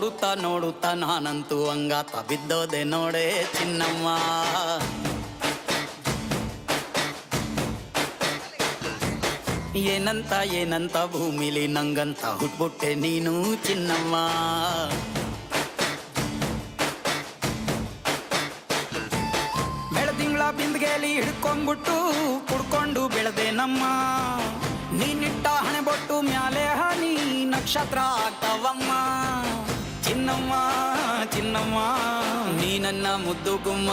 ನೋಡುತ್ತಾ ನೋಡುತ್ತಾ ನಾನಂತೂ ಅಂಗಾತ ಬಿದ್ದೋದೆ ನೋಡೆ ಚಿನ್ನಮ್ಮ. ಏನಂತ ಏನಂತ ಭೂಮಿಲಿ ನಂಗಂತ ಹುಟ್ಬಿಟ್ಟೆ ನೀನು ಚಿನ್ನಮ್ಮ. ಬೆಳದಿಂಗಳ ಬಿಂದಿಗೆಯಲ್ಲಿ ಹಿಡ್ಕೊಂಡ್ಬಿಟ್ಟು ಕುಡ್ಕೊಂಡು ಬೆಳೆದೆ ನಮ್ಮ. ನೀನಿಟ್ಟ ಹಣೆ ಬೊಟ್ಟು ಮ್ಯಾಲೆ ಹನಿ ನಕ್ಷತ್ರ ಆಗ್ತಾವಮ್ಮ. ಚಿನ್ನಮ್ಮ ಚಿನ್ನಮ್ಮ ನೀ ನನ್ನ ಮುದ್ದು ಗುಮ್ಮ.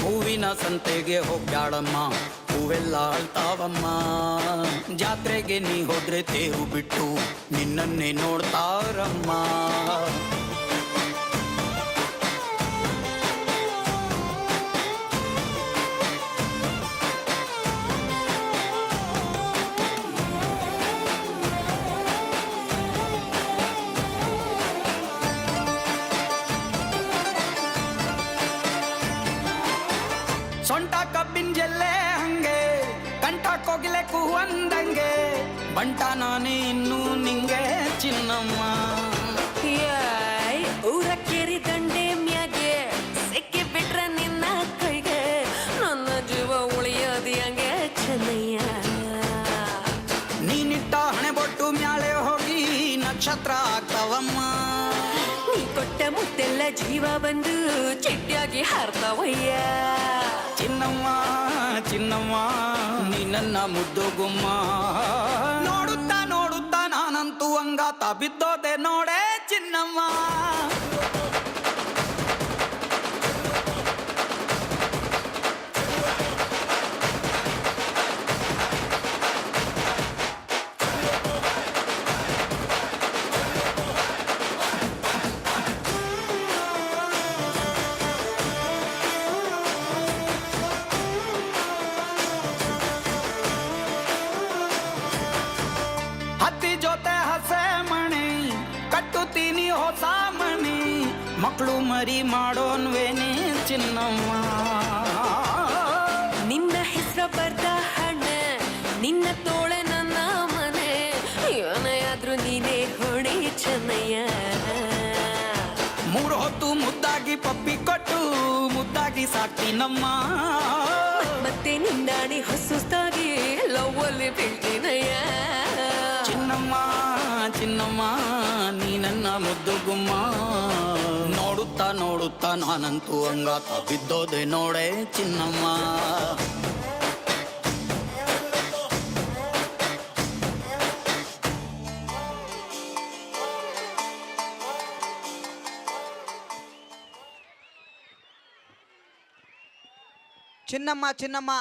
ಹೂವಿನ ಸಂತೆಗೆ ಹೋಗ್ಯಾಡಮ್ಮ, ಹೂವೆಲ್ಲ ಅಳ್ತಾವಮ್ಮ. ಜಾತ್ರೆಗೆ ನೀ ಹೋದ್ರೆ ತೇರು ಬಿಟ್ಟು ನಿನ್ನನ್ನೇ ನೋಡ್ತಾರಮ್ಮ. ಸೊಂಟ ಕಬ್ಬಿನ ಜಲ್ಲೆ ಹಂಗೆ, ಕಂಠ ಕೋಗಿಲೆ ಕೂವಂದಂಗೆ, ಬಂಟ ನಾನೇ ಇನ್ನು ನಿಂಗೆ ಚಿನ್ನಮ್ಮ. ಊರ ಕೇರಿ ದಂಡೆ ಮ್ಯಾಗೆ ಸಿಕ್ಕಿ ಬಿಟ್ರ ನಿನ್ನ ಕೈಗೆ, ನನ್ನ ಜೀವ ಉಳಿಯೋದಿ ಹಂಗೆ ಚೆನ್ನಯ್ಯ. ನೀನಿಟ್ಟ ಹಣೆ ಬೊಟ್ಟು ಮ್ಯಾಲೆ ಹೋಗಿ ನಕ್ಷತ್ರ ಆಗ್ತಾವಮ್ಮ. ನೀ ಕೊಟ್ಟ ಮುತ್ತೆಲ್ಲ ಜೀವ ಬಂದು ಚಿಟ್ಟಿಯಾಗಿ ಹಾರ್ತಾವಯ್ಯ. ಚಿನ್ನಮ್ಮ ಚಿನ್ನಮ್ಮ ನೀ ನನ್ನ ಮುದ್ದು ಗುಮ್ಮ. ನೋಡುತ್ತಾ ನೋಡುತ್ತಾ ನಾನಂತೂ ಅಂಗಾತ ಬಿದ್ದೋದೆ ನೋಡೆ ಚಿನ್ನಮ್ಮ. ಹತ್ತಿ ಜೊತೆ ಹಸೆ ಮಣಿ ಕಟ್ಟುತ್ತೀನಿ ಹೊಸ ಮಣಿ, ಮಕ್ಕಳು ಮರಿ ಮಾಡೋನ್ವೇನೆ ಚಿನ್ನಮ್ಮ. ನಿನ್ನ ಹೆಸರು ಬರ್ದ ಹಣ, ನಿನ್ನ ತೋಳೆ ನನ್ನ ಮನೆ, ಏನಾದ್ರೂ ನೀನೇ ಹೊಣೆ ಚೆನ್ನಯ್ಯ. ಮೂರು ಹೊತ್ತು ಮುದ್ದಾಗಿ ಪಪ್ಪಿ ಕೊಟ್ಟು ಮುದ್ದಾಗಿ ಸಾಕ್ತೀನಮ್ಮ. ಮತ್ತೆ ನಿನ್ನಾಣಿ ಹೊಸುಸ್ತಾಗಿ ಲವ್ವಲ್ಲಿ ಬೀಳ್ತೀನಯ್ಯ. ಚಿನ್ನಮ್ಮ ಚಿನ್ನಮ್ಮ ನೀ ನನ್ನ ಮುದ್ದು ಗುಮ್ಮ. ನೋಡುತ್ತಾ ನೋಡುತ್ತಾ ನಾನಂತೂ ಅಂಗಾತ ಬಿದ್ದೋದೆ ನೋಡೆ ಚಿನ್ನಮ್ಮ. ಚಿನ್ನಮ್ಮ ಚಿನ್ನಮ್ಮ